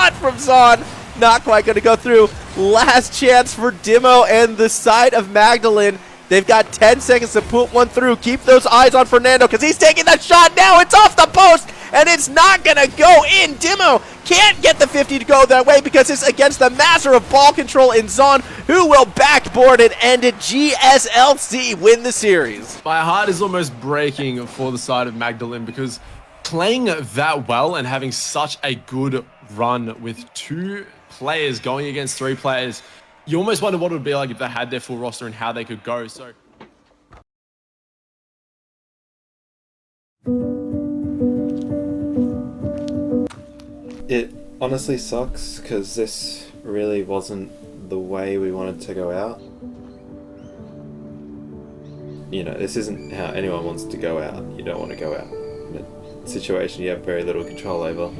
shot from Zon. Not quite going to go through. Last chance for Dimo and the side of Magdalene. They've got 10 seconds to put one through. Keep those eyes on Fernando because he's taking that shot now. It's off the post and it's not going to go in. Dimo can't get the 50 to go that way because it's against the master of ball control in Zon, who will backboard it, and it GSLC win the series. My heart is almost breaking for the side of Magdalene because playing that well and having such a good run with 2 players going against 3 players, you almost wonder what it would be like if they had their full roster and how they could go. So it honestly sucks because this really wasn't the way we wanted to go out. You know, this isn't how anyone wants to go out. You don't want to go out in a situation you have very little control over.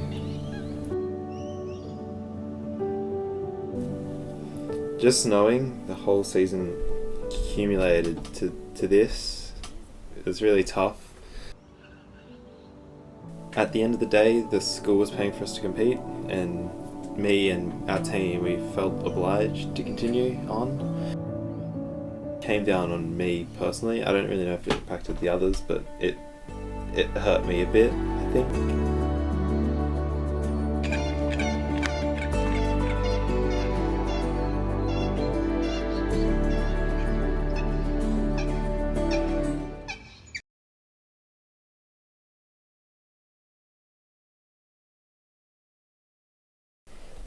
Just knowing the whole season accumulated to this, it was really tough. At the end of the day, the school was paying for us to compete, and me and our team, we felt obliged to continue on. Came down on me personally. I don't really know if it impacted the others, but it hurt me a bit, I think.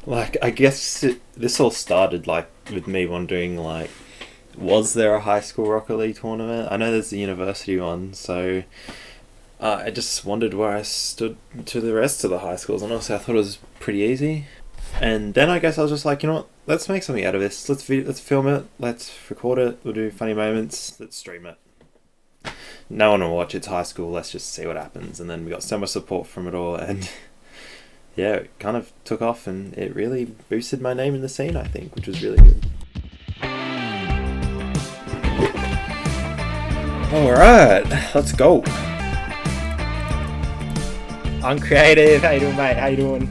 Like, I guess this all started, like, with me wondering, like, was there a high school Rocket League tournament? I know there's the university one, so I just wondered where I stood to the rest of the high schools, and honestly I thought it was pretty easy. And then I guess I was just like, you know what, let's make something out of this. Let's film it, let's record it, we'll do funny moments, let's stream it. No one will watch, it's high school, let's just see what happens. And then we got so much support from it all, and yeah, it kind of took off, and it really boosted my name in the scene, I think, which was really good. Alright, let's go. Uncreative, how you doing, mate? How you doing?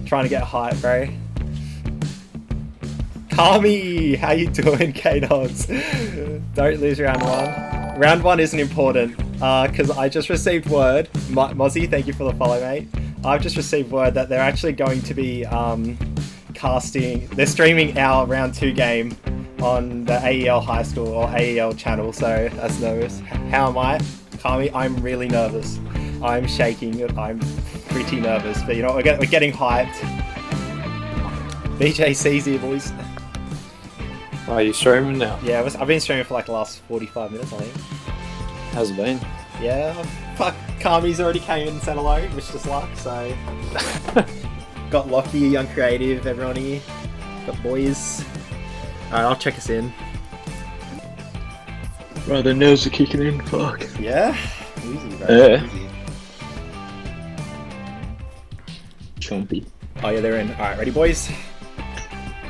Trying to get hype, bro. Kami, how you doing, K-Dogs? Don't lose round 1. Round 1 isn't important, because I just received word. Mozzie, thank you for the follow, mate. I've just received word that they're actually going to be they're streaming our round 2 game on the AEL High School or AEL channel, so that's nervous. How am I? Kami, I'm really nervous. I'm shaking, I'm pretty nervous, but you know, we're getting hyped. BJC's here, boys. Are you streaming now? Yeah, I've been streaming for like the last 45 minutes, I think. How's it been? Yeah, fuck, Kami's already came in and said hello, wish us luck, so... Got Lockie, Young Creative, everyone here. Got boys. Alright, I'll check us in. Right, the nails are kicking in, fuck. Yeah? Easy, bro. Yeah. Easy. Chompy. Oh yeah, they're in. Alright, ready, boys?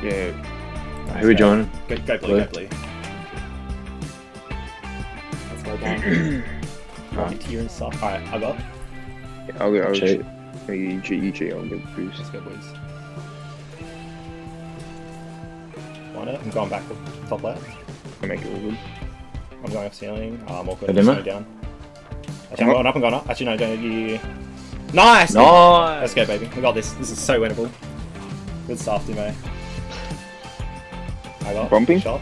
Yeah. Nice, Who are we joining? Go blue, go blue. Let's go, gang. Right here and stuff. Alright, I got. Yeah, I'll go. You cheat, I'll go boost. Let's go, boys. Why not? I'm going back to top left. I'll make it all good. I'm going off ceiling. I'm awkward. A I'm demo? going down. Actually, I'm going up, I'm going up. Actually, no, don't you. Nice! Nice! Let's go, baby. We got this. This is so winnable. Good stuff, Dimo. I got Bumping? shot.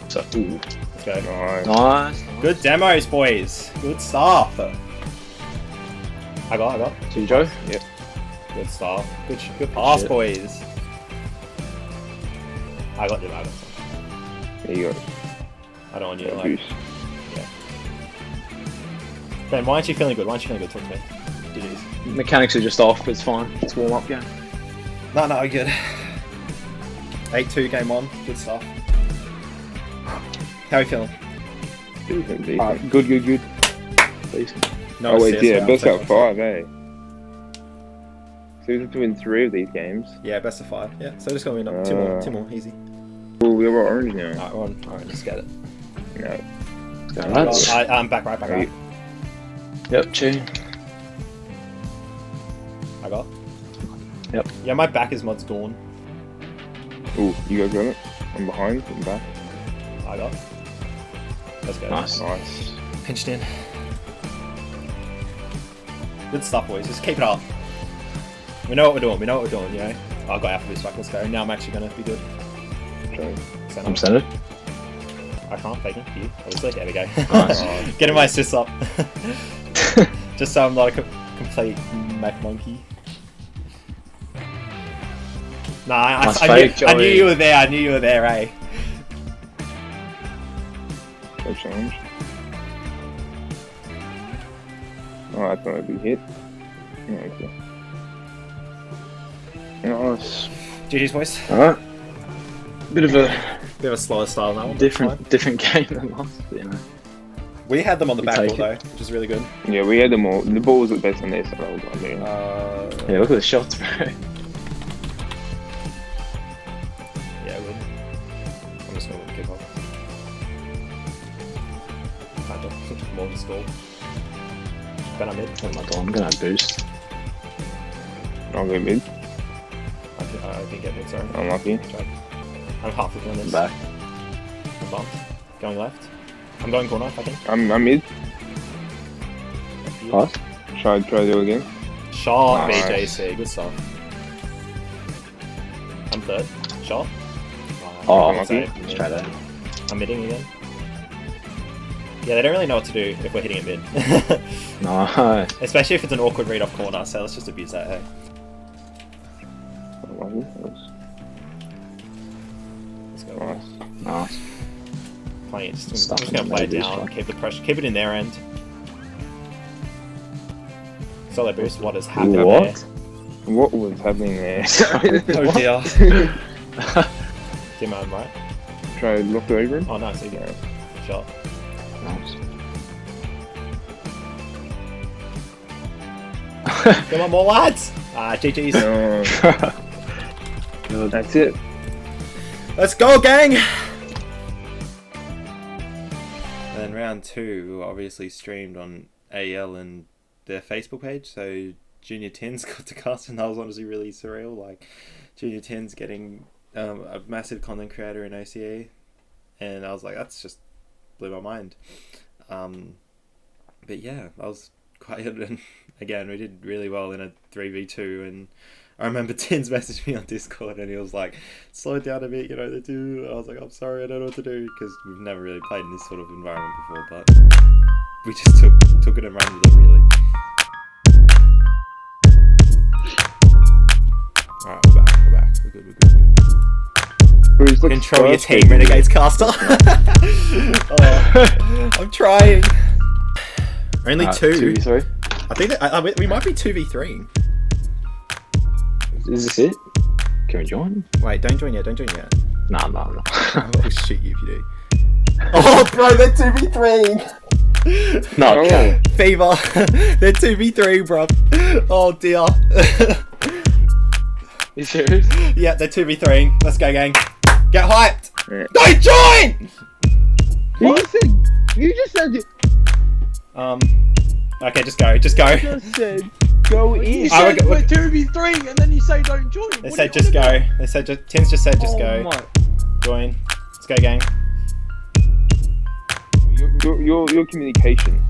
So, ooh. Let's go. Nice. Good demos, boys. Good stuff. I got. See Joe? Yep. Good stuff. Good pass, shit. boys. I got Demo. There you go. I don't want you to like. Boost. Yeah. Ben, why aren't you feeling good? Why aren't you feeling good? Talk to me. GG's. Mechanics are just off, but it's fine. It's warm up game. No, good. 8-2 game 1. Good stuff. How are you feeling? Good. Decent. No oh wait, CS yeah, round, best second out of 5, eh? So we have to win 3 of these games. Yeah, best of 5. Yeah, so just gonna win up. Two more, easy. Oh, we're orange now. Alright, we're on. Alright, let's get it. No. I'm back right. Yep, chew. I got. Yeah, my back is mod's gone. Ooh, you guys got it? I'm behind, I'm back. I got. Let's go. Nice. Nice. Pinched in. Good stuff, boys. Just keep it up. We know what we're doing. We know what we're doing, you know? Oh, I got alpha boost back. Let's go. Now I'm actually going to be good. Okay. Center. I'm centered. I can't fake it. You, obviously. There we go. Nice. Getting my assists up. Just so I'm not a complete Mac monkey. Nah, Nice I fake, knew Joey. you were there. I knew you were there, eh? No challenge. Oh, I thought it'd be hit. Yeah, okay. Nice. GG's, boys. Alright. Bit of a Bit of a slower style now. different game than last, but, you know. We had them on the We back take though, which is really good. Yeah, we had them all. The ball was the best on their side. I mean. Yeah, look at the shots, bro. Yeah, good. I'm just gonna kick off. Kind of more to score. Ben, I'm mid. Oh my god, I'm gonna boost. I'll go mid. I think get mid, sorry. Unlucky. Tried. I'm half looking on this. I'm back. I'm bumped. Going left. I'm going corner, I think. I'm mid. Pass. Try do again. Shot, Nice. BJC, good stuff. I'm third. Shot. Oh, Unlucky. Save. Straight out. I'm midding again. Yeah, they don't really know what to do if we're hitting it mid. Nice. Especially if it's an awkward read off corner, so let's just abuse that, hey. Unlucky. Let's go. Nice. Nice. Playing it, I'm Stuff just gonna in play it the down, boost, keep the pressure, keep it in their end. Solo boost, what is happening there? What? What was happening there? Oh dear. Tim, I'm right. Try to look over him. Oh nice, easy. Shot. Nice. Come on, more lads! GG's. That's it. Let's go, gang! And then round 2 we were obviously streamed on AL and their Facebook page, so Junior Tins got to cast, and that was honestly really surreal. Like Junior Tins getting a massive content creator in OCA, and I was like, that's just blew my mind. But yeah, I was quite, and again, we did really well in a 3v2, and I remember Tins messaged me on Discord and he was like, slow it down a bit, you know, the two. I was like, I'm sorry, I don't know what to do, because we've never really played in this sort of environment before, but we just took it and ran with it, really. Alright, we're back. We're good. Who's the Control your first team, big- Renegades caster. Oh, I'm trying. Only two. 2v3. I think that, we might be 2v3. Is this it? Can we join? Wait, don't join yet. Nah. I'll shoot you if you do. Oh, bro, they're 2v3. No, Oh. okay. Fever. They're 2v3, bro. Oh, dear. You serious? Yeah, they're 2v3. Let's go, gang. Get hyped. Yeah. Don't join! You just said it. Okay, just go. Just said go in. You I said would- we're 2v3 and then you say don't join. They What said do you just go. wanna They said just. Tim's just said just do? go. Oh my. Join. Let's go, gang. Your communication.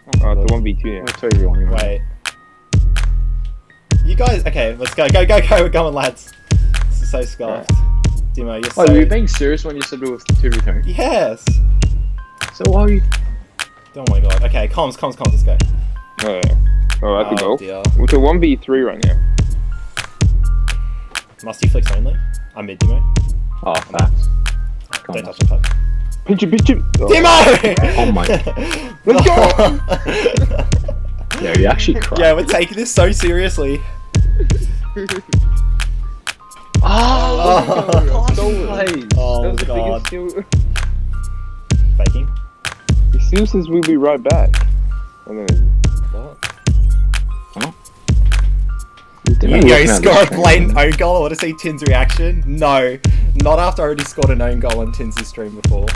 It's a 1v2 We're now. 2v1. Wait. You guys. Okay, let's go. Go. We're going, lads. This is so scuffed. Dimo, you're so. Wait, were you being serious when you said we were 2v2? Yes. So why are you... Oh my god. Okay, comms. Let's go. Oh, yeah. Oh, that's a goal. Dear. It's a 1v3 right now. Musty flicks only. I'm mid, Dimo. Oh, facts. Come Don't on. touch the touch. Pinch it. Oh. Dimo! Oh my... Let's go! Yeah, you actually cried. Yeah, we're taking this so seriously. Oh, Stolen. Oh That was the god. biggest steal. Faking. He still says we'll be right back. And then What? You didn't You look go at score the a screen. blatant own goal. I want to see Tin's reaction. No, not after I already scored an own goal on Tin's stream before.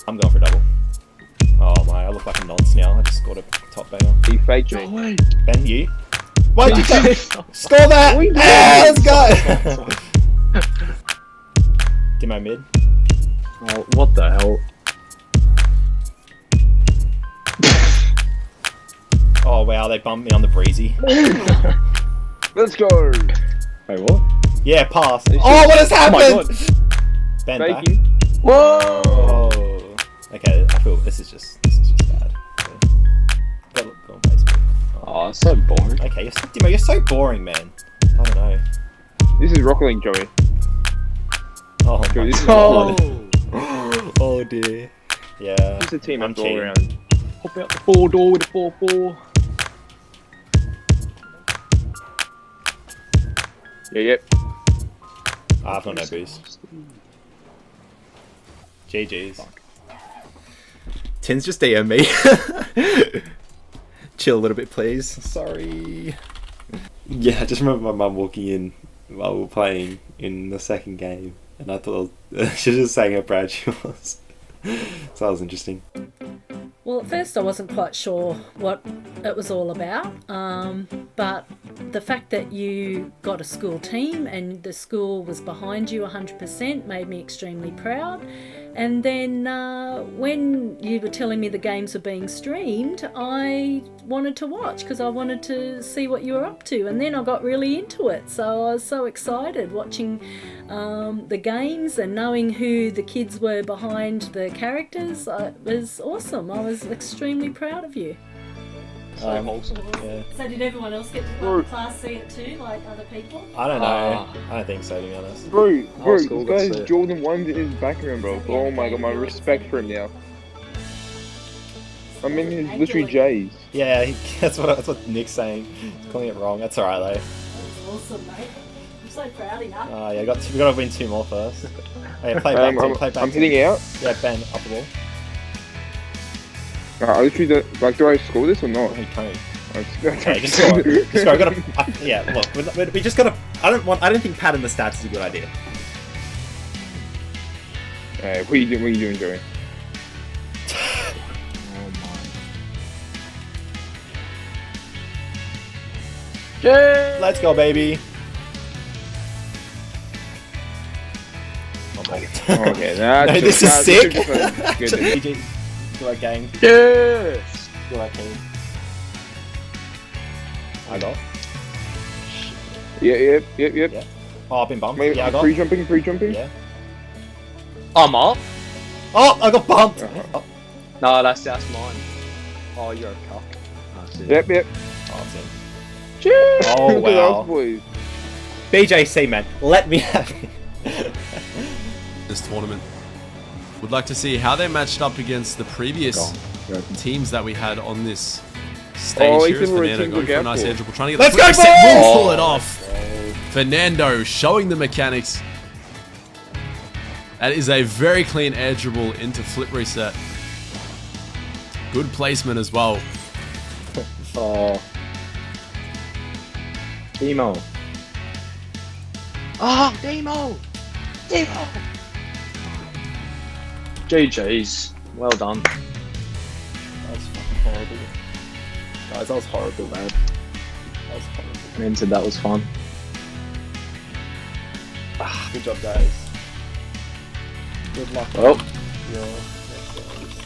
I'm going for a double. Oh my, I look like a nonce now. I just scored a top banger. he faked me. No way. Ben, you? Why'd you score that? Yeah, let's go! Demo mid. Oh, what the hell? Oh wow, they bumped me on the breezy. Let's go. Wait, what? Yeah, pass. They Oh, should- what has Oh my happened? Ben back. Faking. Whoa. Oh. Okay, I feel this is just bad. Go on Facebook. Oh, it's so boring. Okay, Dimo, you're so boring, man. I don't know. This is Rocket League, Joey. Oh my Joey, this is god. God. Oh dear. Yeah. It's a team I'm up all cheating. around. Hop out the 4 door with a 4-4. Yeah, yep. I've got no boost. GG's. Tin's just DM me. Chill a little bit, please. Sorry. Yeah, I just remember my mum walking in while we were playing in the second game, and I thought she was just saying how proud she was. So that was interesting. Well, at first I wasn't quite sure what it was all about, but the fact that you got a school team and the school was behind you 100% made me extremely proud. And then when you were telling me the games were being streamed, I wanted to watch because I wanted to see what you were up to. And then I got really into it. So I was so excited watching the games and knowing who the kids were behind the characters. It was awesome. I was extremely proud of you. So wholesome. Yeah. So did everyone else get to Bro. class see it too, like other people? I don't know. Ah. I don't think so, to be honest. Bro, school, this that's guy's it. Jordan 1 in his background, bro. Oh my god, my respect for him now. I mean, he's literally J's. Yeah, that's what Nick's saying. He's calling it wrong. That's alright though. That was awesome, mate. I'm so proud of you. Yeah, we got to win 2 more first. Oh, yeah, play back, Tim, play back. I'm Tim. hitting out. Yeah, Ben, up the ball. I literally don't, like, do I score this or not? Hey, Tony. Okay, Okay, just score it. Just score. I gotta. Yeah, look, we just gotta. I don't think padding the stats is a good idea. What are you doing? What are you doing, Joey? Oh my. Yeah. Let's go, baby. Okay, that's No, this is that's sick. good. GG. Good luck, gang. Yes. Good luck, team. I got. Yep. Yeah. Oh, I've been bumped. Wait, Yeah, I got. free jumping. Yeah. I'm up. Oh, I got bumped. Uh-huh. Oh, No, that's mine. Oh, you're a cock. That's it. Yep. oh, it's in. Cheers. Oh, Look at wow. those boys. BJC, man, let me have This tournament. Would like to see how they matched up against the previous teams that we had on this stage. Oh, Here is Ethan, we're a Fernando team going to for a look nice out edge for. dribble, trying to get Let's the go, flip reset, boys! will pull it off. Fernando showing the mechanics. That is a very clean air dribble into flip reset. Good placement as well. Oh. Demo. Oh, Demo! Demo! GG's. Well done. That was fucking horrible. Guys, that was horrible, man. That was horrible. Minted, that was fun. Good job, guys. Good luck. Well, Your next games.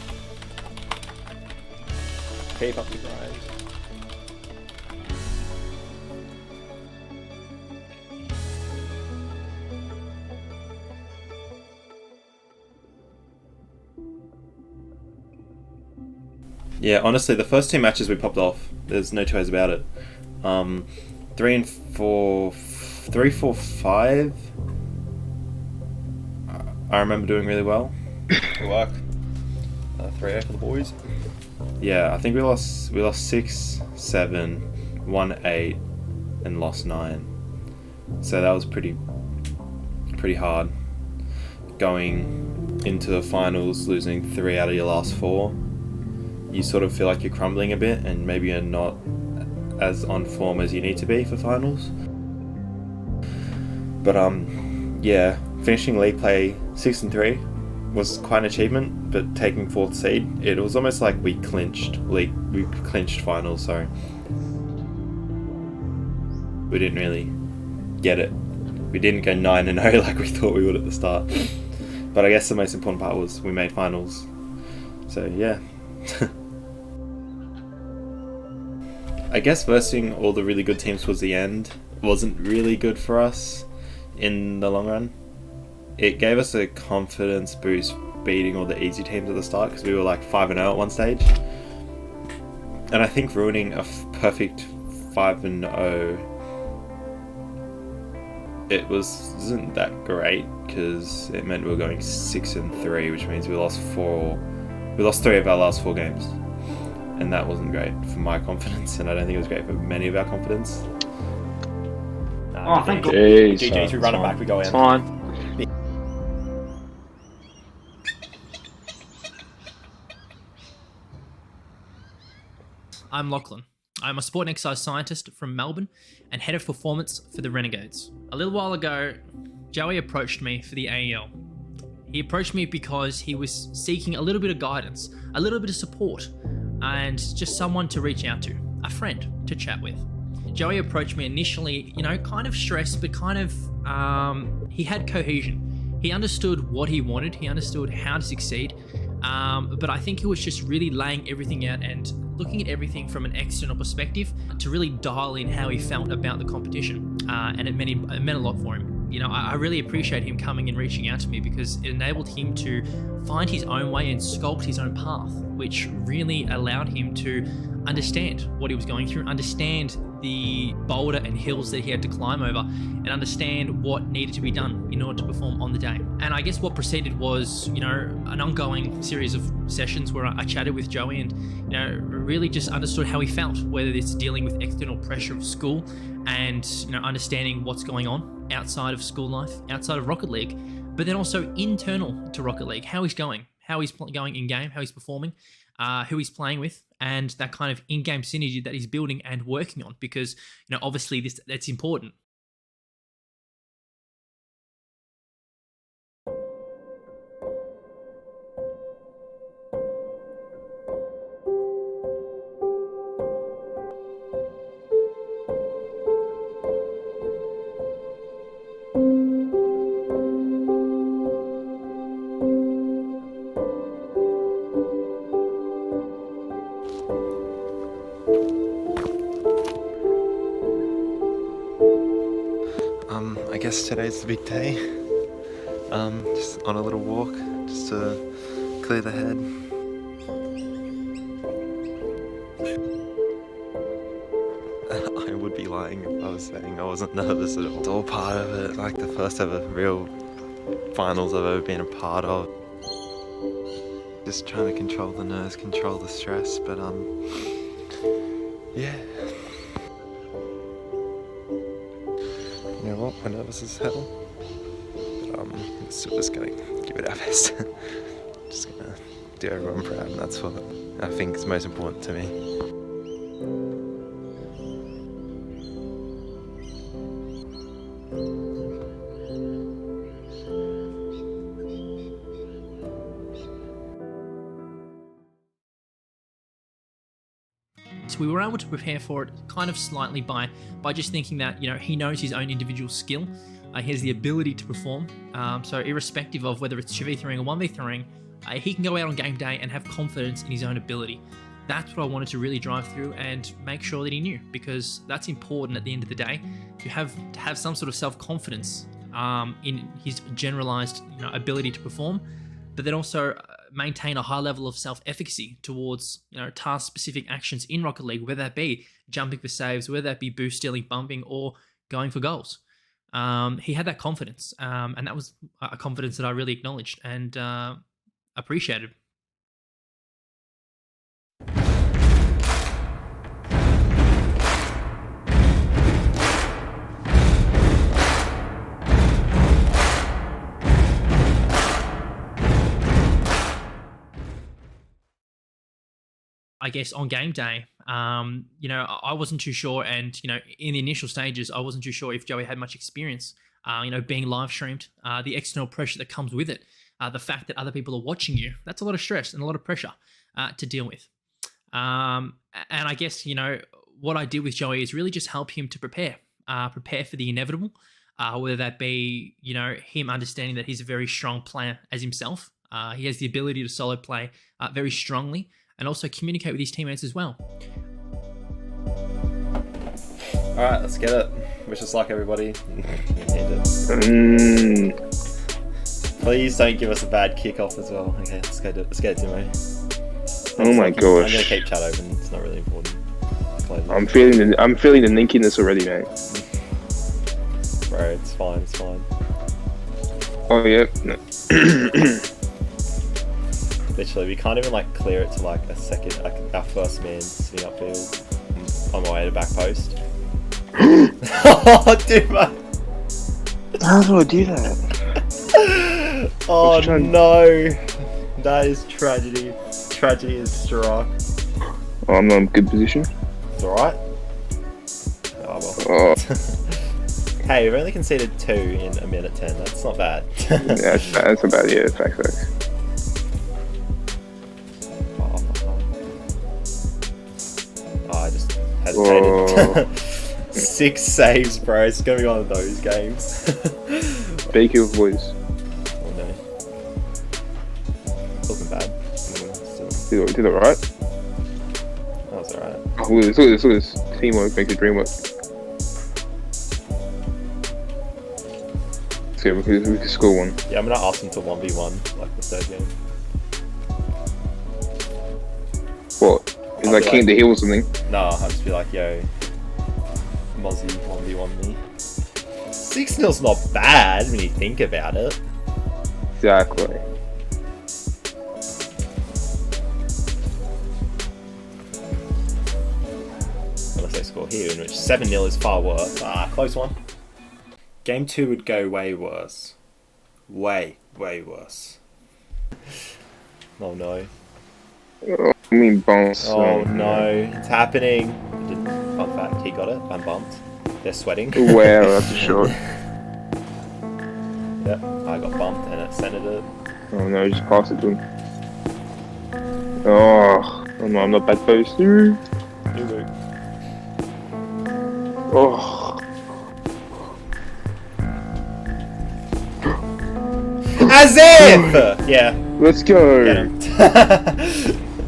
Keep up the grind. Yeah, honestly, the first 2 matches we popped off, there's no two ways about it. 3 and 4, 3, 4, 5. I remember doing really well. Good work. 3-0 for the boys. Yeah, I think we lost 6, 7, won 8, and lost 9. So that was pretty hard. Going into the finals, losing 3 out of your last 4, you sort of feel like you're crumbling a bit, and maybe you're not as on form as you need to be for finals. But yeah, finishing league play 6 and 3 was quite an achievement. But taking 4th seed, it was almost like we clinched finals. Sorry. we didn't really get it. We didn't go 9-0 like we thought we would at the start. But I guess the most important part was we made finals. So yeah. I guess versing all the really good teams towards the end wasn't really good for us in the long run. It gave us a confidence boost beating all the easy teams at the start because we were like 5-0 at one stage. And I think ruining a perfect 5-0, it wasn't that great because it meant we were going 6-3, which means we lost 3 of our last 4 games. And that wasn't great for my confidence, and I don't think it was great for many of our confidence. Oh, thank God. GG's, we run it back, we go in. It's fine. I'm Lachlan. I'm a sport and exercise scientist from Melbourne and head of performance for the Renegades. A little while ago, Joey approached me for the AEL. He approached me because he was seeking a little bit of guidance, a little bit of support, and just someone to reach out to, a friend to chat with. Joey approached me initially, kind of stressed, but kind of, he had cohesion. He understood what he wanted, he understood how to succeed, but I think he was just really laying everything out and looking at everything from an external perspective to really dial in how he felt about the competition, and it meant a lot for him. I really appreciate him coming and reaching out to me because it enabled him to find his own way and sculpt his own path, which really allowed him to understand what he was going through, understand the boulder and hills that he had to climb over, and understand what needed to be done in order to perform on the day. And I guess what preceded was, an ongoing series of sessions where I chatted with Joey and, really just understood how he felt, whether it's dealing with external pressure of school and, understanding what's going on outside of school life, outside of Rocket League, but then also internal to Rocket League, how he's going, how he's going in game, how he's performing, who he's playing with, and that kind of in-game synergy that he's building and working on, because obviously that's important. I guess today's the big day. Just on a little walk, just to clear the head. I would be lying if I was saying I wasn't nervous at all. It's all part of it, like the first ever real finals I've ever been a part of. Just trying to control the nerves, control the stress, but yeah. You know what, we're nervous as hell, but still just gonna give it our best. Just gonna do everyone proud, and that's what I think is most important to me. So we were able to prepare for it kind of slightly by just thinking that, he knows his own individual skill. He has the ability to perform. So irrespective of whether it's 2v3ing or 1v3ing, he can go out on game day and have confidence in his own ability. That's what I wanted to really drive through and make sure that he knew, because that's important at the end of the day, to have some sort of self-confidence in his generalized ability to perform, but then also maintain a high level of self-efficacy towards task-specific actions in Rocket League, whether that be jumping for saves, whether that be boost stealing, bumping, or going for goals. He had that confidence, and that was a confidence that I really acknowledged and appreciated. I guess on game day, I wasn't too sure, and in the initial stages, I wasn't too sure if Joey had much experience. Being live streamed, the external pressure that comes with it, the fact that other people are watching you—that's a lot of stress and a lot of pressure to deal with. And I guess what I did with Joey is really just help him to prepare. prepare for the inevitable, whether that be, him understanding that he's a very strong player as himself. He has the ability to solo play very strongly and also communicate with his teammates as well. Alright, let's get it. Wish us luck, everybody. Please don't give us a bad kickoff as well. Okay, let's get it, Timo. Oh my gosh. I'm gonna keep chat open. It's not really important. I'm feeling the ninkiness already, mate. Bro, it's fine. It's fine. Oh yeah. No. Literally, we can't even like clear it to like a second. Like our first man sitting upfield on my way to back post. Oh, dude, man. How do I do that? Oh no, that is tragedy. Tragedy is struck. Oh, I'm not in a good position. It's alright. Oh well. Oh. Hey, we've only conceded 2 in a minute 10. That's not bad. Yeah, that's about it. Facts. Oh, I just hesitated. 6 saves, bro. It's gonna be one of those games. Speak your voice. Oh no. Wasn't bad. Did it right? That was alright. Oh, look at this. Teamwork makes the dream work. So we can score one. Yeah, I'm gonna ask him to 1v1, like the 3rd game. What? Is like King of the Hill or something? Nah, I'll just be like, yo, Mozzie 1v1 me. 6-0's not bad when you think about it. Exactly. Unless they score here, in which 7-0 is far worse. Close one. Game 2 would go way worse. Way worse. Oh no. Oh, I mean bounce. Oh no, it's happening. Fun fact, he got it. I'm bumped. They're sweating. Wow, that's a shot. Yep, I got bumped and it centered it. Oh no, just pass it to him. Oh no, I'm not bad post. Oh. As if! Yeah. Let's go. Get him.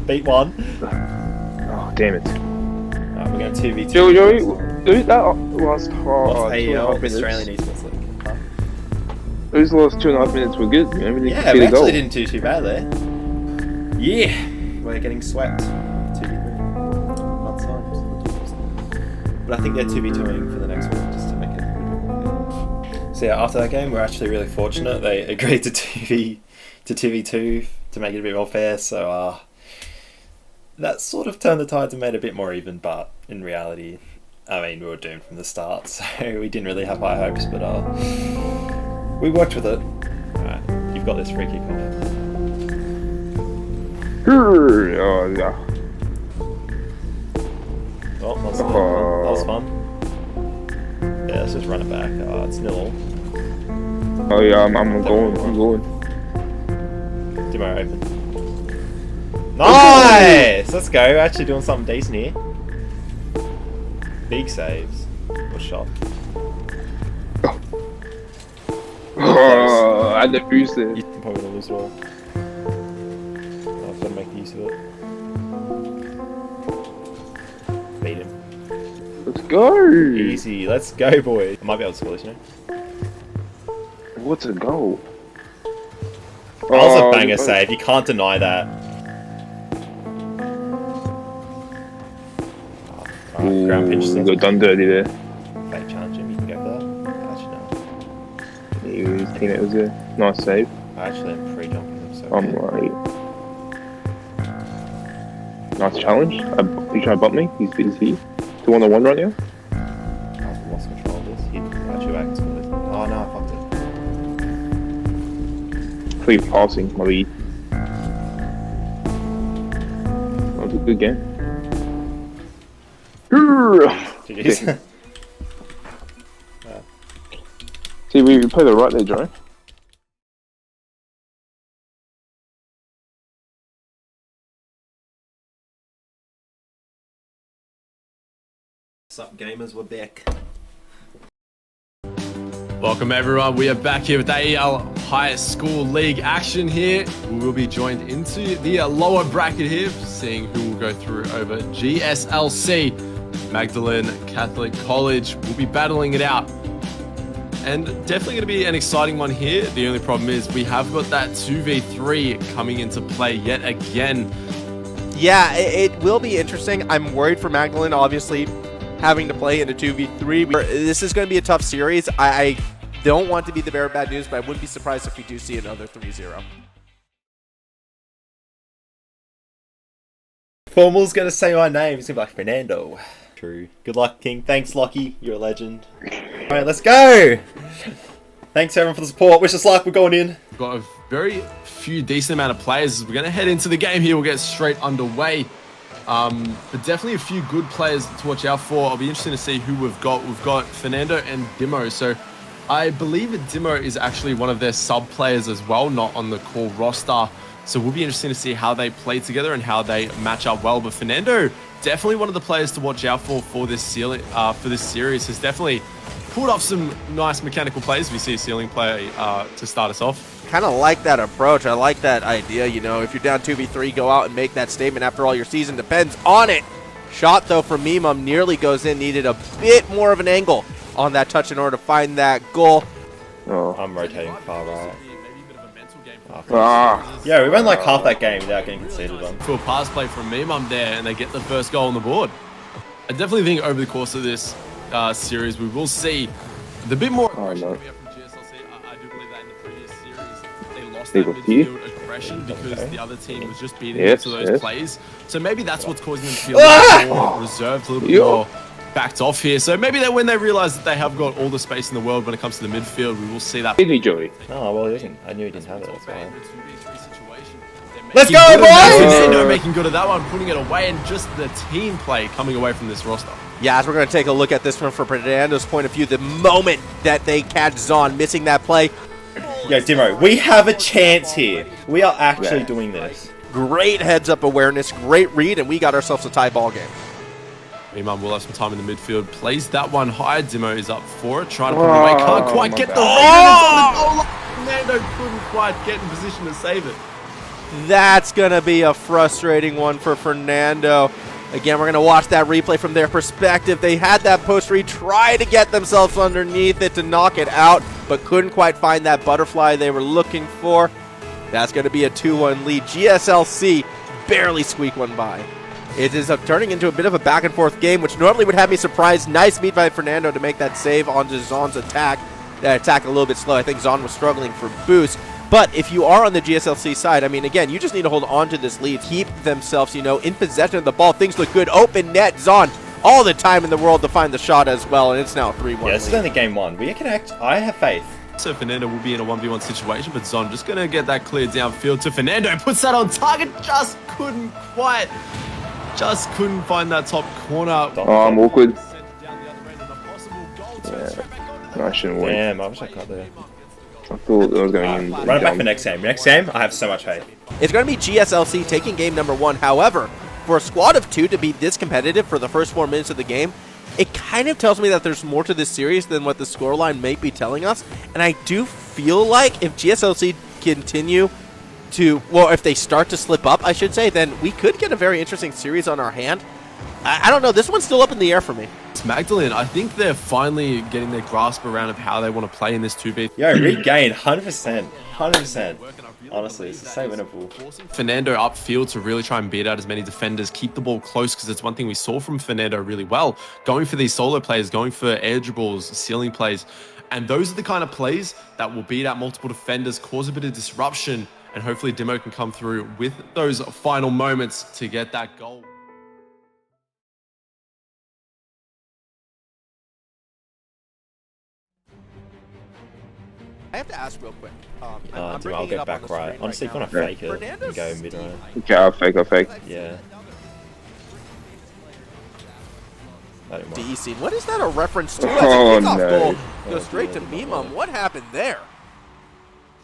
Beat 1. Oh damn it. Alright, we're going 2v2. Joey, that last half. Australian Esports League. Huh? Those last 2.5 minutes were good. You know, we Yeah, we actually didn't do too bad there. Yeah, we're getting swept. 2v3. Not times. But I think they're 2v2ing for the next one just to make it. So yeah, after that game, we're actually really fortunate. They agreed to 2v2 to make it a bit more fair. So that sort of turned the tides and made it a bit more even. But in reality, I mean, we were doomed from the start, so we didn't really have high hopes. But we worked with it. Alright, you've got this free kick off. Oh yeah. Oh, that was fun. Yeah, let's just run it back. It's 0-0. Oh yeah, I'm going. Demo open. Nice! Let's go. We're actually doing something decent here. Big saves. Or shot. Oh, I had the boost there. You're probably gonna lose it all. I've got to make use of it. Beat him. Let's go. Easy. Let's go, boys. I might be able to score this, What's a goal? That was a banger save. You can't deny that. Alright, ground pinch. You got done dirty there. Fake challenge him. You can go for that. Actually, no. His teammate was there. Nice save. Actually, I'm free jumping him. So I'm right. Nice challenge. You trying to bump me? He's here. 2-on-1 right now. I've lost control of this. Actually, I can score this. Oh no, I fucked it. Free passing, my lead. That was a good game. GG's. See, we played it right there, Joe. What's up, gamers? We're back. Welcome everyone, we are back here with AEL High School League action here. We will be joined into the lower bracket here, seeing who will go through over GSLC. Magdalene Catholic College will be battling it out. And definitely going to be an exciting one here. The only problem is we have got that 2v3 coming into play yet again. Yeah, it will be interesting. I'm worried for Magdalene, obviously, having to play in a 2v3. This is going to be a tough series. I don't want to be the bearer of bad news, but I wouldn't be surprised if we do see another 3-0. Formal's gonna say my name. He's gonna be like Fernando. True. Good luck, King. Thanks, Lockie. You're a legend. Alright, let's go! Thanks everyone for the support. Wish us luck. We're going in. We've got a very few decent amount of players. We're going to head into the game here. We'll get straight underway. But definitely a few good players to watch out for. I'll be interested to see who we've got. We've got Fernando and Dimo. So I believe that Dimo is actually one of their sub players as well, not on the core roster. So we'll be interesting to see how they play together and how they match up well. But Fernando, definitely one of the players to watch out for this series. Has definitely pulled off some nice mechanical plays. We see a ceiling play to start us off. Kind of like that approach. I like that idea. You know, if you're down 2v3, go out and make that statement. After all, your season depends on it. Shot, though, from Mimum nearly goes in. Needed a bit more of an angle on that touch in order to find that goal. Oh. I'm rotating far right. Yeah, we went like half that game without getting conceded on. For a pass play from Mimum there, and they get the first goal on the board. I definitely think over the course of this series, we will see the bit more aggression we have from GSLC. I do believe that in the previous series, they lost that midfield aggression because the other team was just beating into those plays. So maybe that's what's causing them to feel a little more reserved, a little bit more backed off here. So maybe that when they realize that they have got all the space in the world when it comes to the midfield, we will see that. Joey. Oh, well, he didn't. I knew he didn't have it. That's why. Let's go, boys! Fernando making good of that one, putting it away, and just the team play coming away from this roster. Yeah, as we're going to take a look at this one from Fernando's point of view, the moment that they catch Zon missing that play. Yo, Dimo, we have a chance here. We are actually doing this. Great heads-up awareness, great read, and we got ourselves a tie ball game. Mimum will have some time in the midfield, plays that one high. Dimo is up for it, trying to put it away. Can't quite get the read. It's on the goal line. Fernando couldn't quite get in position to save it. That's going to be a frustrating one for Fernando. Again, we're going to watch that replay from their perspective. They had that post read, try to get themselves underneath it to knock it out, but couldn't quite find that butterfly they were looking for. That's going to be a 2-1 lead. GSLC barely squeak one by. It is turning into a bit of a back-and-forth game, which normally would have me surprised. Nice beat by Fernando to make that save onto Zon's attack. That attack a little bit slow. I think Zon was struggling for boost. But if you are on the GSLC side, I mean, again, you just need to hold on to this lead. Keep themselves, in possession of the ball. Things look good. Open net. Zon, all the time in the world to find the shot as well. And it's now a 3-1 Yeah, this is only game one. We connect. I have faith. So Fernando will be in a 1v1 situation, but Zon just going to get that cleared downfield to Fernando. Puts that on target. Just couldn't find that top corner. Oh, I'm awkward. No, I shouldn't win. Damn, I wish I got there. I thought I was going in. Run it back for next game. Next game, I have so much faith. It's going to be GSLC taking game number 1. However, for a squad of 2 to be this competitive for the first 4 minutes of the game, it kind of tells me that there's more to this series than what the scoreline may be telling us. And I do feel like if GSLC continue to, well, if they start to slip up, I should say, then we could get a very interesting series on our hand. I don't know. This one's still up in the air for me. Magdalene, I think they're finally getting their grasp around of how they want to play in this 2v. Yo, regain, 100%. 100%. Honestly, it's so winnable. Fernando upfield to really try and beat out as many defenders, keep the ball close, because it's one thing we saw from Fernando really well. Going for these solo plays, going for air dribbles, ceiling plays. And those are the kind of plays that will beat out multiple defenders, cause a bit of disruption, and hopefully Dimo can come through with those final moments to get that goal. I have to ask real quick. I'll go back right. Honestly, if you want to fake it and go mid-right. Okay, I'll fake. Yeah. DE, what is that a reference to? Oh, As a kickoff no. goal goes straight to Mimum. What happened there?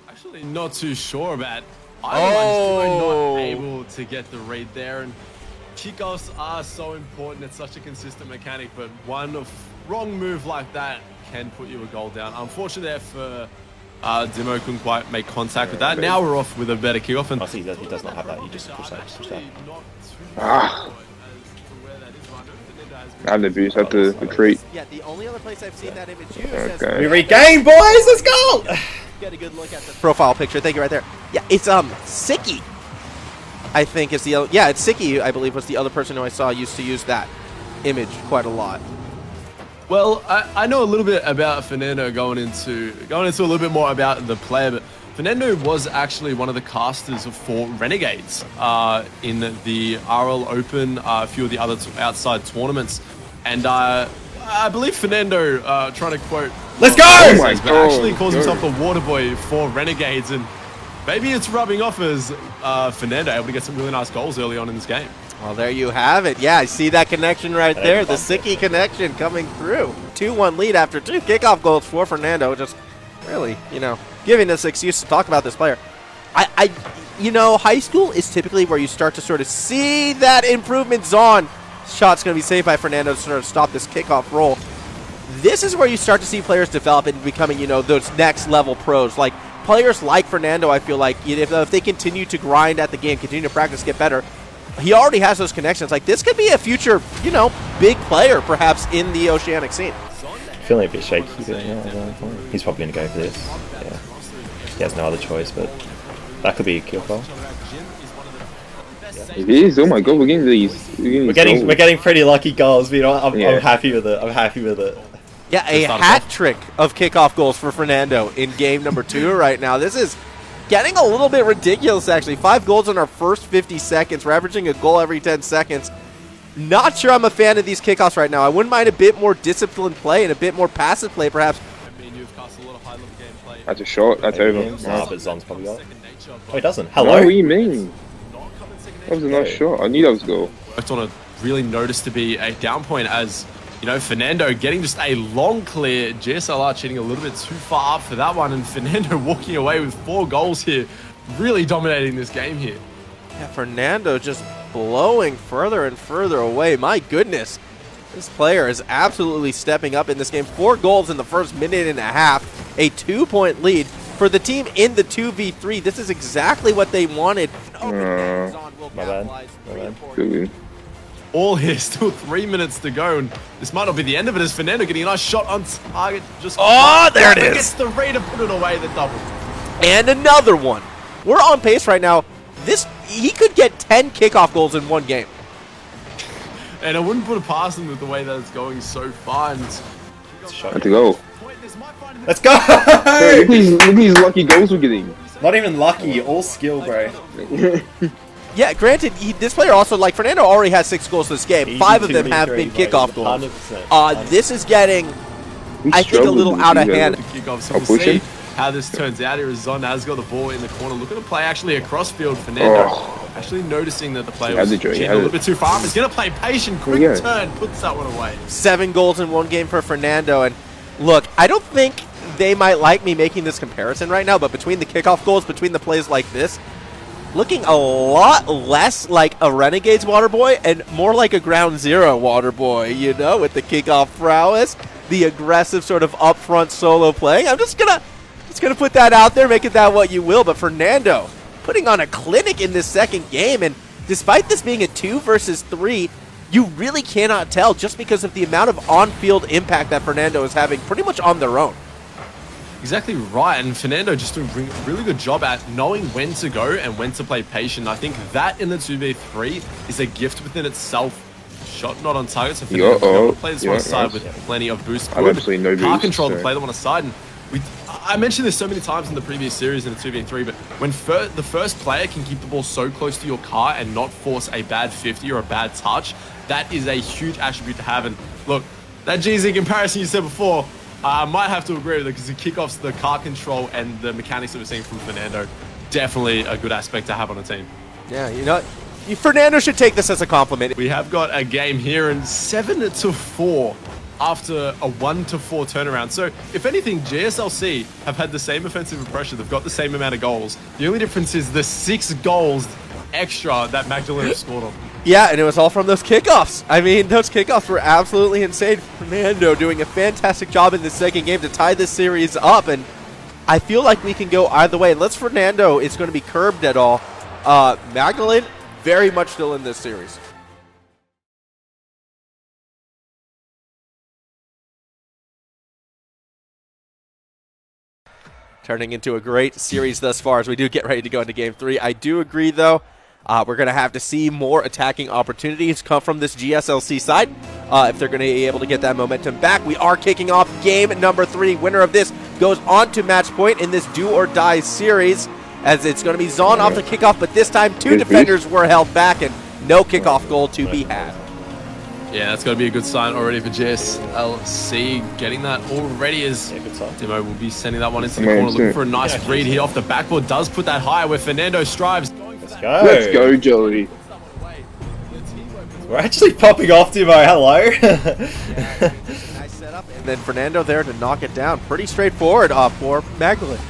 Actually, not too sure about not able to get the read there. And kickoffs are so important. It's such a consistent mechanic, but one wrong move like that can put you a goal down. Unfortunately there for Dimo couldn't quite make contact with that. Now we're off with a better kickoff. And He does not have that. You just push that. Ah. I have the boost, I have to retreat. Yeah, the only other place I've seen that image used is Okay. We regain, boys. Let's go. get a good look at the profile picture. Thank you right there. Yeah, it's Sicky. I think is the yeah, it's Sicky. I believe was the other person who I saw used to use that image quite a lot. Well, I know a little bit about Fernando going into a little bit more about the player, but Fernando was actually one of the casters for Renegades in the RL Open, a few of the other outside tournaments, and I believe Fernando, trying to quote, Let's go! Oh my but actually God. calls himself the water boy for Renegades, and maybe it's rubbing off as Fernando able to get some really nice goals early on in this game. Well, there you have it. Yeah, I see that connection right there. The Sicky connection coming through. 2-1 lead after 2 kickoff goals for Fernando. Just really, giving us an excuse to talk about this player. High school is typically where you start to sort of see that improvement zone. Shot's going to be saved by Fernando to sort of stop this kickoff roll. This is where you start to see players develop into becoming, those next level pros. Like players like Fernando, I feel like if they continue to grind at the game, continue to practice, get better, he already has those connections. Like this could be a future, big player perhaps in the Oceanic scene. Feeling a bit shaky, but yeah, he's probably going to go for this. Yeah, he has no other choice, but that could be a kill goal. It is. Oh my God, we're getting these. We're getting pretty lucky goals. But I'm happy with it. I'm happy with it. Yeah, a hat trick of kickoff goals for Fernando in game number 2 right now. This is getting a little bit ridiculous, actually. 5 goals in our first 50 seconds. We're averaging a goal every 10 seconds. Not sure I'm a fan of these kickoffs right now. I wouldn't mind a bit more disciplined play and a bit more passive play, perhaps. That's a shot. That's over. Nah, but Zon's probably got it. Oh, he doesn't. No, Hello? what do you mean? That was a nice shot. I knew that was a goal. It's on a really noticed to be a down point as, Fernando getting just a long clear. GSLR cheating a little bit too far up for that one, and Fernando walking away with 4 goals here, really dominating this game here. Yeah, Fernando just blowing further and further away. My goodness, this player is absolutely stepping up in this game. 4 goals in the first minute and a half, a 2-point lead for the team in the 2v3. This is exactly what they wanted. My bad. Good. All here, still 3 minutes to go, and this might not be the end of it as Fernando getting a nice shot on target. There it is. Gets the read to put it away, the double. And another one. We're on pace right now. He could get 10 kickoff goals in one game. And I wouldn't put it past him with the way that it's going so far. And Had to go. Let's go! Hey, look at these lucky goals we're getting. Not even lucky, all skill, bro. Yeah, granted, this player also, like Fernando, already has 6 goals this game. Easy 5 of them have 2v3, been bro. kickoff goals. 100%. This is getting, I think, a little out of hand. Kickoff, so I'll we'll push see him. how this turns out here as Zon has got the ball in the corner. Looking to play actually across field. Fernando actually noticing that the player was cheating a little bit too far. He's going to play patient, quick turn, puts that one away. 7 goals in one game for Fernando. And look, I don't think they might like me making this comparison right now, but between the kickoff goals, between the plays like this, looking a lot less like a Renegades water boy and more like a Ground Zero water boy, with the kickoff prowess, the aggressive sort of upfront solo playing. I'm just gonna put that out there, make it that what you will. But Fernando putting on a clinic in this second game, and despite this being a 2 versus 3, you really cannot tell just because of the amount of on-field impact that Fernando is having pretty much on their own. Exactly right, and Fernando just doing a really good job at knowing when to go and when to play patient. I think that in the 2v3 is a gift within itself. Shot not on target, so Fernando play this one aside with plenty of boost. I have absolutely no boost. Car control to play them on a side, and I mentioned this so many times in the previous series in the 2v3, but when the first player can keep the ball so close to your car and not force a bad 50 or a bad touch, that is a huge attribute to have. And look, that GZ comparison you said before, I might have to agree with it because the kickoffs, the car control, and the mechanics that we're seeing from Fernando, definitely a good aspect to have on a team. Yeah, Fernando should take this as a compliment. We have got a game here in 7-4 after a 1-4 turnaround. So, if anything, GSLC have had the same offensive pressure. They've got the same amount of goals. The only difference is the 6 goals extra that Magdalene have scored on. Yeah, and it was all from those kickoffs. I mean, those kickoffs were absolutely insane. Fernando doing a fantastic job in the second game to tie this series up, and I feel like we can go either way. Unless Fernando is going to be curbed at all, Magdalene very much still in this series. Turning into a great series thus far as we do get ready to go into Game 3. I do agree, though. We're going to have to see more attacking opportunities come from this GSLC side if they're going to be able to get that momentum back. We are kicking off game number 3. Winner of this goes on to match point in this do-or-die series, as it's going to be Zon off the kickoff, but this time 2 defenders were held back and no kickoff goal to be had. Yeah, that's got to be a good sign already for JSLC, getting that already as Dimo will be sending that one into the corner, looking for a nice read here off the backboard. Does put that high where Fernando strives. Let's go, Joey. We're actually popping off, Dimo. Hello. Nice setup, and then Fernando there to knock it down. Pretty straightforward for Magdalene.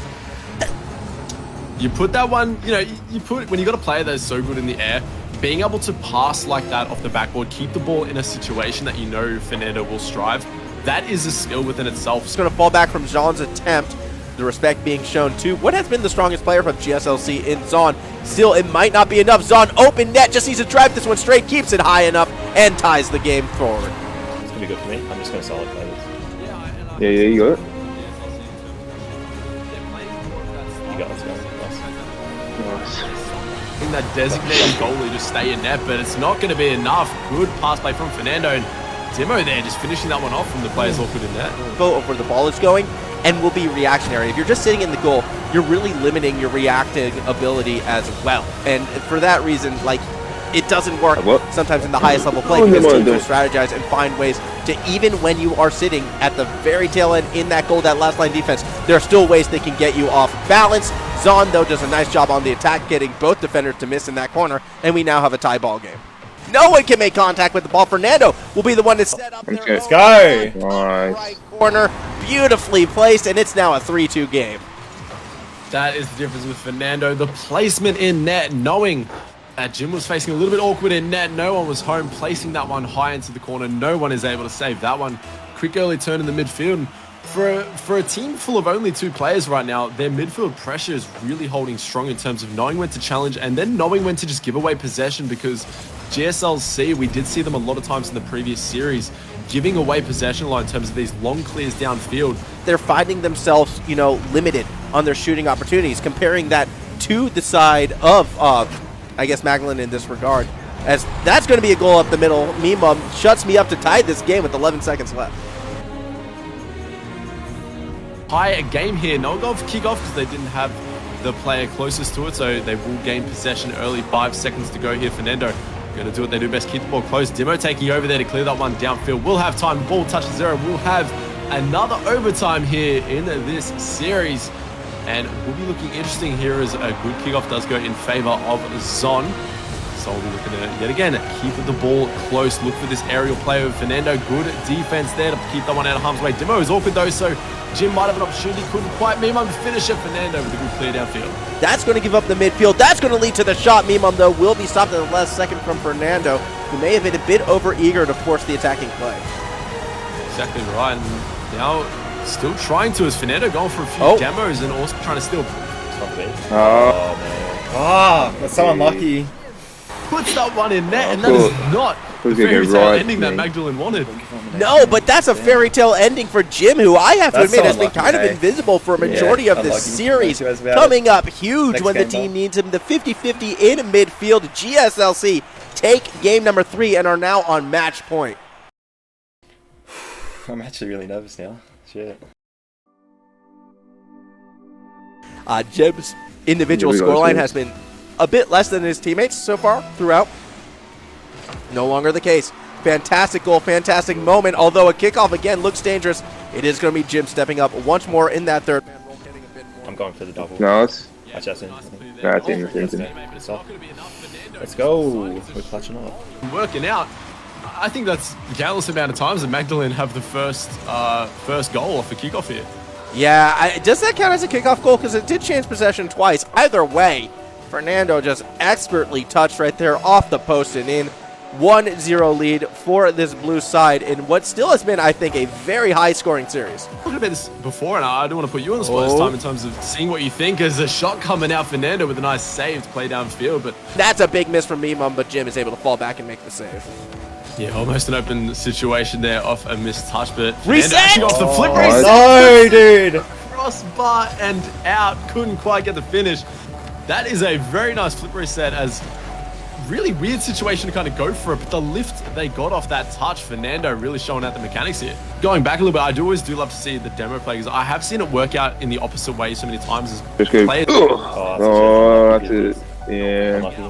You put that one, when you got a player that is so good in the air, being able to pass like that off the backboard, keep the ball in a situation that you know Fernando will strive, that is a skill within itself. It's going to fall back from Jean's attempt. The respect being shown to what has been the strongest player from GSLC in Zon. Still, it might not be enough. Zon open net, just needs to drive this one straight, keeps it high enough, and ties the game forward. It's going to be good for me. I'm just going to solid play this. Yeah, you got it. You got it, man. Nice. That designated goalie to stay in net, but it's not going to be enough. Good pass play from Fernando, and Dimo there just finishing that one off from the players awkward in net. Vote of where the ball is going and will be reactionary. If you're just sitting in the goal, you're really limiting your reacting ability as well. And for that reason, like, it doesn't work sometimes in the highest level play because teams will strategize and find ways to, even when you are sitting at the very tail end in that goal, that last line defense, there are still ways they can get you off balance. Zon, though, does a nice job on the attack, getting both defenders to miss in that corner, and we now have a tie ball game. No one can make contact with the ball. Fernando will be the one to set up their Let's go. Nice. right corner, beautifully placed, and it's now a 3-2 game. That is the difference with Fernando. The placement in net, knowing that Jim was facing a little bit awkward in net. No one was home, placing that one high into the corner. No one is able to save that one. Quick early turn in the midfield. For a team full of only 2 players right now, their midfield pressure is really holding strong in terms of knowing when to challenge and then knowing when to just give away possession, because GSLC, we did see them a lot of times in the previous series, giving away possession a lot in terms of these long clears downfield. They're finding themselves, limited on their shooting opportunities, comparing that to the side of, I guess, Magdalene in this regard, as that's going to be a goal up the middle. Mimum shuts me up to tie this game with 11 seconds left. High game here. No goal for kickoff because they didn't have the player closest to it, so they will gain possession early. 5 seconds to go here. Fernando going to do what they do best, keep the ball close. Dimo taking over there to clear that one downfield. We'll have time. Ball touches 0. We'll have another overtime here in this series, and we'll be looking interesting here as a good kickoff does go in favor of Zon. So we'll be looking to, yet again, keep the ball close. Look for this aerial play of Fernando. Good defense there to keep that one out of harm's way. Dimo is awkward though, so Jim might have an opportunity. Couldn't quite Mimum finish it. Fernando with a good clear downfield. That's going to give up the midfield. That's going to lead to the shot. Mimum, though, will be stopped at the last second from Fernando, who may have been a bit over-eager to force the attacking play. Exactly right. And now still trying to, as Fernando going for a few demos and also trying to steal. Oh, man. Oh, that's so unlucky. Puts that one in net, and that is not the fairy tale ending that Magdalene wanted. No, but that's a fairy tale ending for Jim, who I have to admit has been kind of invisible for a majority of this series. Coming up huge when the team needs him. The 50-50 in midfield. GSLC take game number 3 and are now on match point. I'm actually really nervous now. Shit. Jim's individual scoreline has been a bit less than his teammates so far throughout. No longer the case. Fantastic goal, fantastic moment. Although a kickoff again looks dangerous, it is going to be Jim stepping up once more in that third man role, getting a bit more. I'm going for the double. No, it's That's in. that's in. Let's go. We're clutching up. Working out. I think that's the countless amount of times that Magdalene have the first goal off the kickoff here. Yeah, does that count as a kickoff goal? Because it did change possession twice. Either way, Fernando just expertly touched right there off the post and in. 1-0 lead for this blue side in what still has been, I think, a very high-scoring series. I've talked about this before, and I don't want to put you on the spot this time in terms of seeing what you think. As a shot coming out, Fernando with a nice save to play downfield, but That's a big miss from Mimum, but Jim is able to fall back and make the save. yeah, almost an open situation there off a missed touch, but Reset! Fernando actually off the flip reset. No, dude. Crossbar and out, couldn't quite get the finish. That is a very nice flip reset, as really weird situation to kind of go for it, but the lift they got off that touch, Fernando really showing out the mechanics here. Going back a little bit, I always do love to see the demo play, because I have seen it work out in the opposite way so many times as Just go. players. Oh, that's it. Yeah. Unlucky.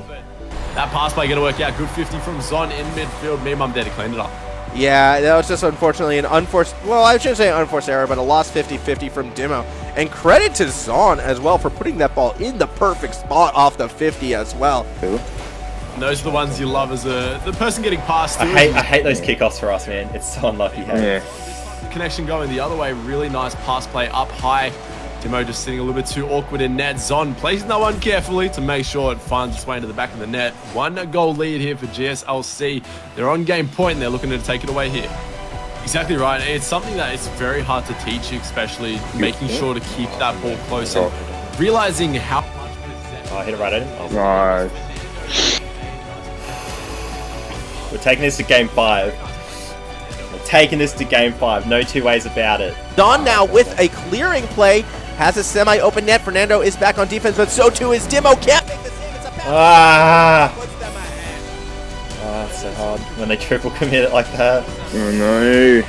That pass play gonna work out. Good 50 from Zon in midfield. Mimum there to clean it up. Yeah, that was just unfortunately an unforced, well, I shouldn't say an unforced error, but a lost 50-50 from Dimo. And credit to Zon as well for putting that ball in the perfect spot off the 50 as well. And those are the ones you love as the person getting past. I hate those kickoffs for us, man. It's so unlucky. Hey? Yeah. Connection going the other way. Really nice pass play up high. Dimo just sitting a little bit too awkward in net. Zon placing that one carefully to make sure it finds its way into the back of the net. 1-goal lead here for GSLC. They're on game point and they're looking to take it away here. Exactly right. It's something that it's very hard to teach, especially making sure to keep that ball close and realizing how much possession. Oh, I hit it right at him. Nice. We're taking this to game 5. We're taking this to game 5. No two ways about it. Zon now with a clearing play, has a semi-open net. Fernando is back on defense, but so too is Dimo. Can't make the save. It's a Ah! puts them ahead. Oh, it's so hard when they triple commit it like that. Oh no.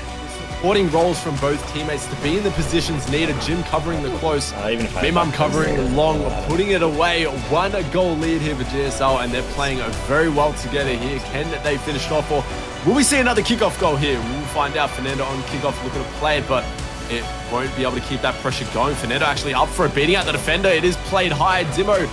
Supporting roles from both teammates to be in the positions needed. Jim covering the close, Even if I Mimum covering the long, putting it away. 1-goal lead here for GSL, and they're playing very well together here. Can they finish it off, or will we see another kickoff goal here? We'll find out. Fernando on kickoff looking to play it, but it won't be able to keep that pressure going. Fernando actually up for it, beating out the defender. It is played high. Dimo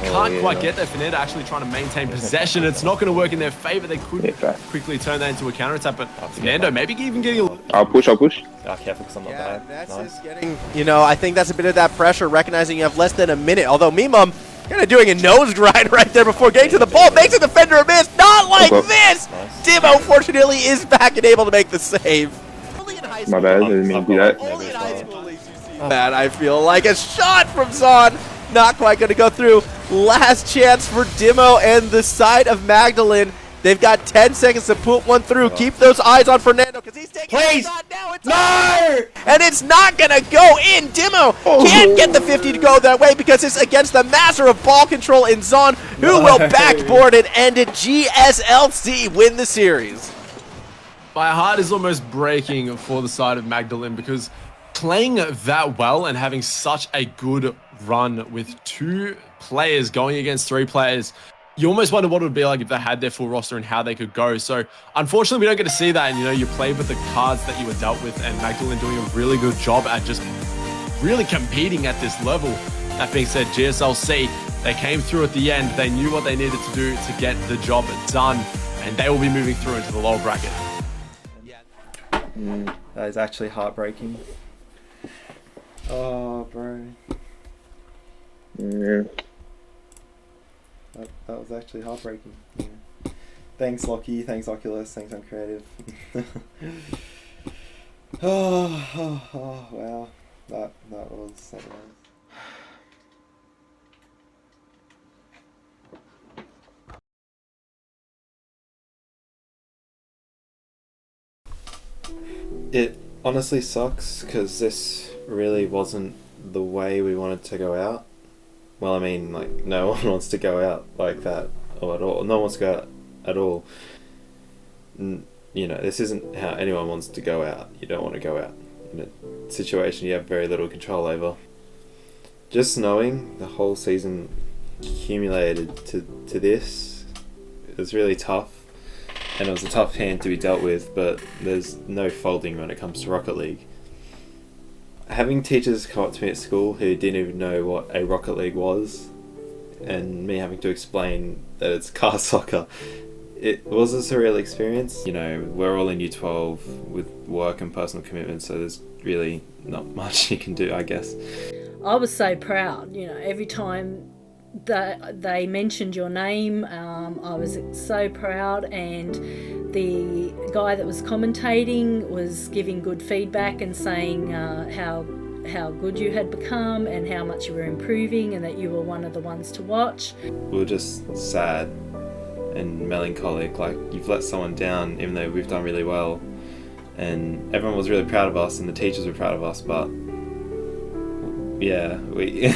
can't quite get there. Fernando actually trying to maintain possession. It's not going to work in their favor. They could quickly turn that into a counter-attack, but Fernando maybe even getting a... I'll push. Oh, careful because I'm not Yeah, bad. that's Nice. just getting, you know, I think that's a bit of that pressure, recognizing you have less than a minute. Although Mimum kind of doing a nose grind right there before getting to the ball, makes a defender a miss. Not like this! Nice. Dimo, fortunately, is back and able to make the save. Only in high My bad. I didn't mean to do that. Only in high school leagues you see that. I feel like a shot from Zon. Not quite going to go through. Last chance for Dimo and the side of Magdalene. They've got 10 seconds to put one through. Keep those eyes on Fernando because he's taking Please! the shot now. It's No! and it's not going to go in. Dimo can't get the 50 to go that way because it's against the master of ball control in Zon, who will backboard it, and GSLC win the series. My heart is almost breaking for the side of Magdalene, because playing that well and having such a good run with 2 players going against 3 players, you almost wonder what it would be like if they had their full roster and how they could go. So unfortunately, we don't get to see that. And, you know, you play with the cards that you were dealt with, and Magdalene doing a really good job at just really competing at this level. That being said, GSLC, they came through at the end. They knew what they needed to do to get the job done, and they will be moving through into the lower bracket. That is actually heartbreaking. Oh, bro. Yeah. That was actually heartbreaking. Yeah. Thanks, Lockie. Thanks, Oculus. Thanks, I'm creative. Wow. That was. It honestly sucks because this really wasn't the way we wanted to go out. Well, I mean, like, no one wants to go out like that or at all. No one wants to go out at all. You know, this isn't how anyone wants to go out. You don't want to go out in a situation you have very little control over. Just knowing the whole season accumulated to this, it was really tough. And it was a tough hand to be dealt with, but there's no folding when it comes to Rocket League. Having teachers come up to me at school who didn't even know what a Rocket League was, and me having to explain that it's car soccer, it was a surreal experience. You know, we're all in Year 12 with work and personal commitments, so there's really not much you can do, I guess. I was so proud, you know, every time they mentioned your name. I was so proud, and the guy that was commentating was giving good feedback and saying how good you had become and how much you were improving, and that you were one of the ones to watch. We were just sad and melancholic, like you've let someone down even though we've done really well, and everyone was really proud of us and the teachers were proud of us, but yeah, we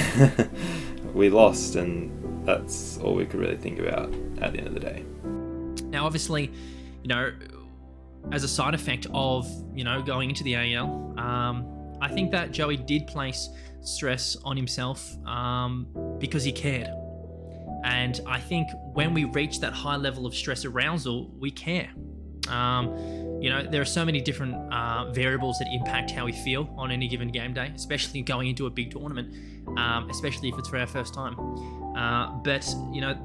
we lost, and that's all we could really think about at the end of the day. Now, obviously, as a side effect of, going into the AEL, I think that Joey did place stress on himself because he cared. And I think when we reach that high level of stress arousal, we care. There are so many different variables that impact how we feel on any given game day, especially going into a big tournament, especially if it's for our first time. But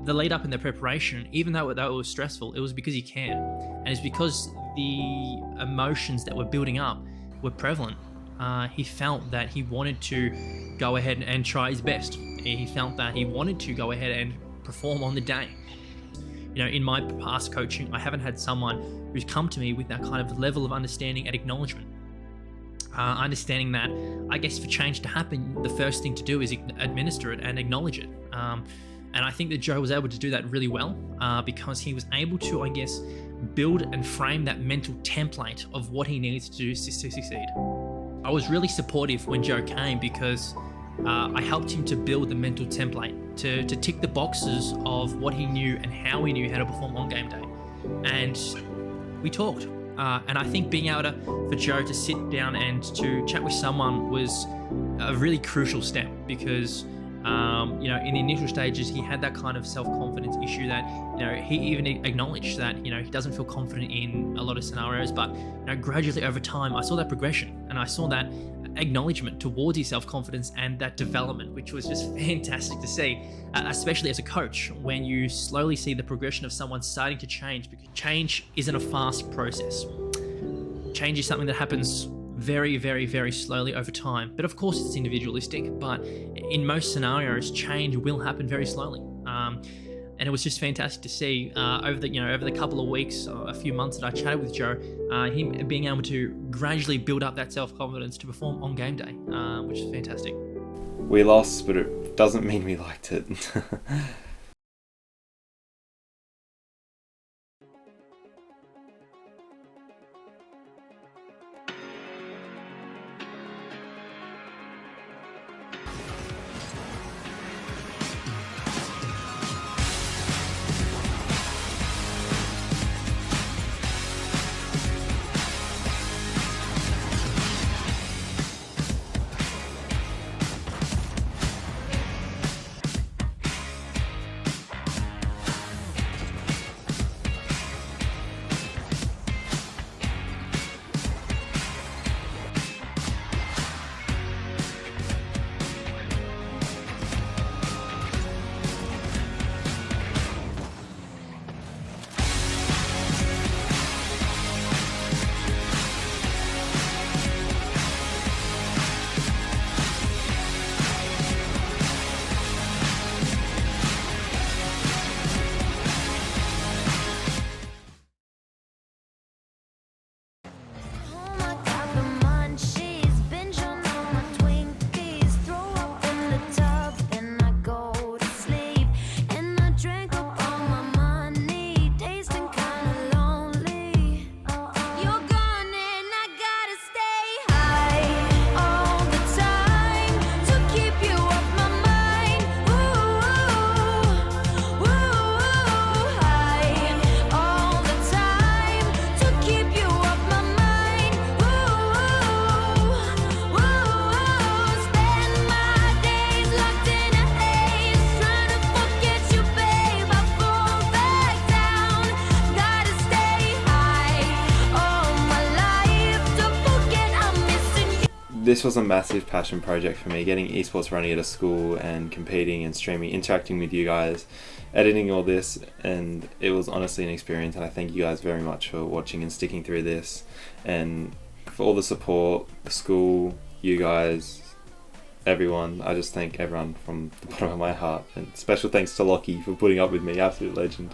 the lead up and the preparation, even though it was stressful, it was because he cared. And it's because the emotions that were building up were prevalent. He felt that he wanted to go ahead and try his best. He felt that he wanted to go ahead and perform on the day. In my past coaching, I haven't had someone who's come to me with that kind of level of understanding and acknowledgement. Understanding that, I guess, for change to happen, the first thing to do is administer it and acknowledge it. And I think that Joe was able to do that really well because he was able to, I guess, build and frame that mental template of what he needs to do to succeed. I was really supportive when Joe came because I helped him to build the mental template, to tick the boxes of what he knew and how he knew how to perform on game day. And we talked. And I think being able for Joe to sit down and to chat with someone was a really crucial step because, in the initial stages, he had that kind of self-confidence issue that, he even acknowledged that, he doesn't feel confident in a lot of scenarios, but, gradually over time, I saw that progression and I saw that acknowledgement towards his self-confidence and that development, which was just fantastic to see, especially as a coach, when you slowly see the progression of someone starting to change, because change isn't a fast process. Change is something that happens very, very, very slowly over time. But of course it's individualistic, but in most scenarios, change will happen very slowly. And it was just fantastic to see over the couple of weeks, a few months that I chatted with Joe, him being able to gradually build up that self-confidence to perform on game day, which is fantastic. We lost, but it doesn't mean we liked it. This was a massive passion project for me, getting esports running at a school and competing and streaming, interacting with you guys, editing all this, and it was honestly an experience, and I thank you guys very much for watching and sticking through this, and for all the support, the school, you guys. everyone. I just thank everyone from the bottom of my heart. And special thanks to Lockie for putting up with me. Absolute legend.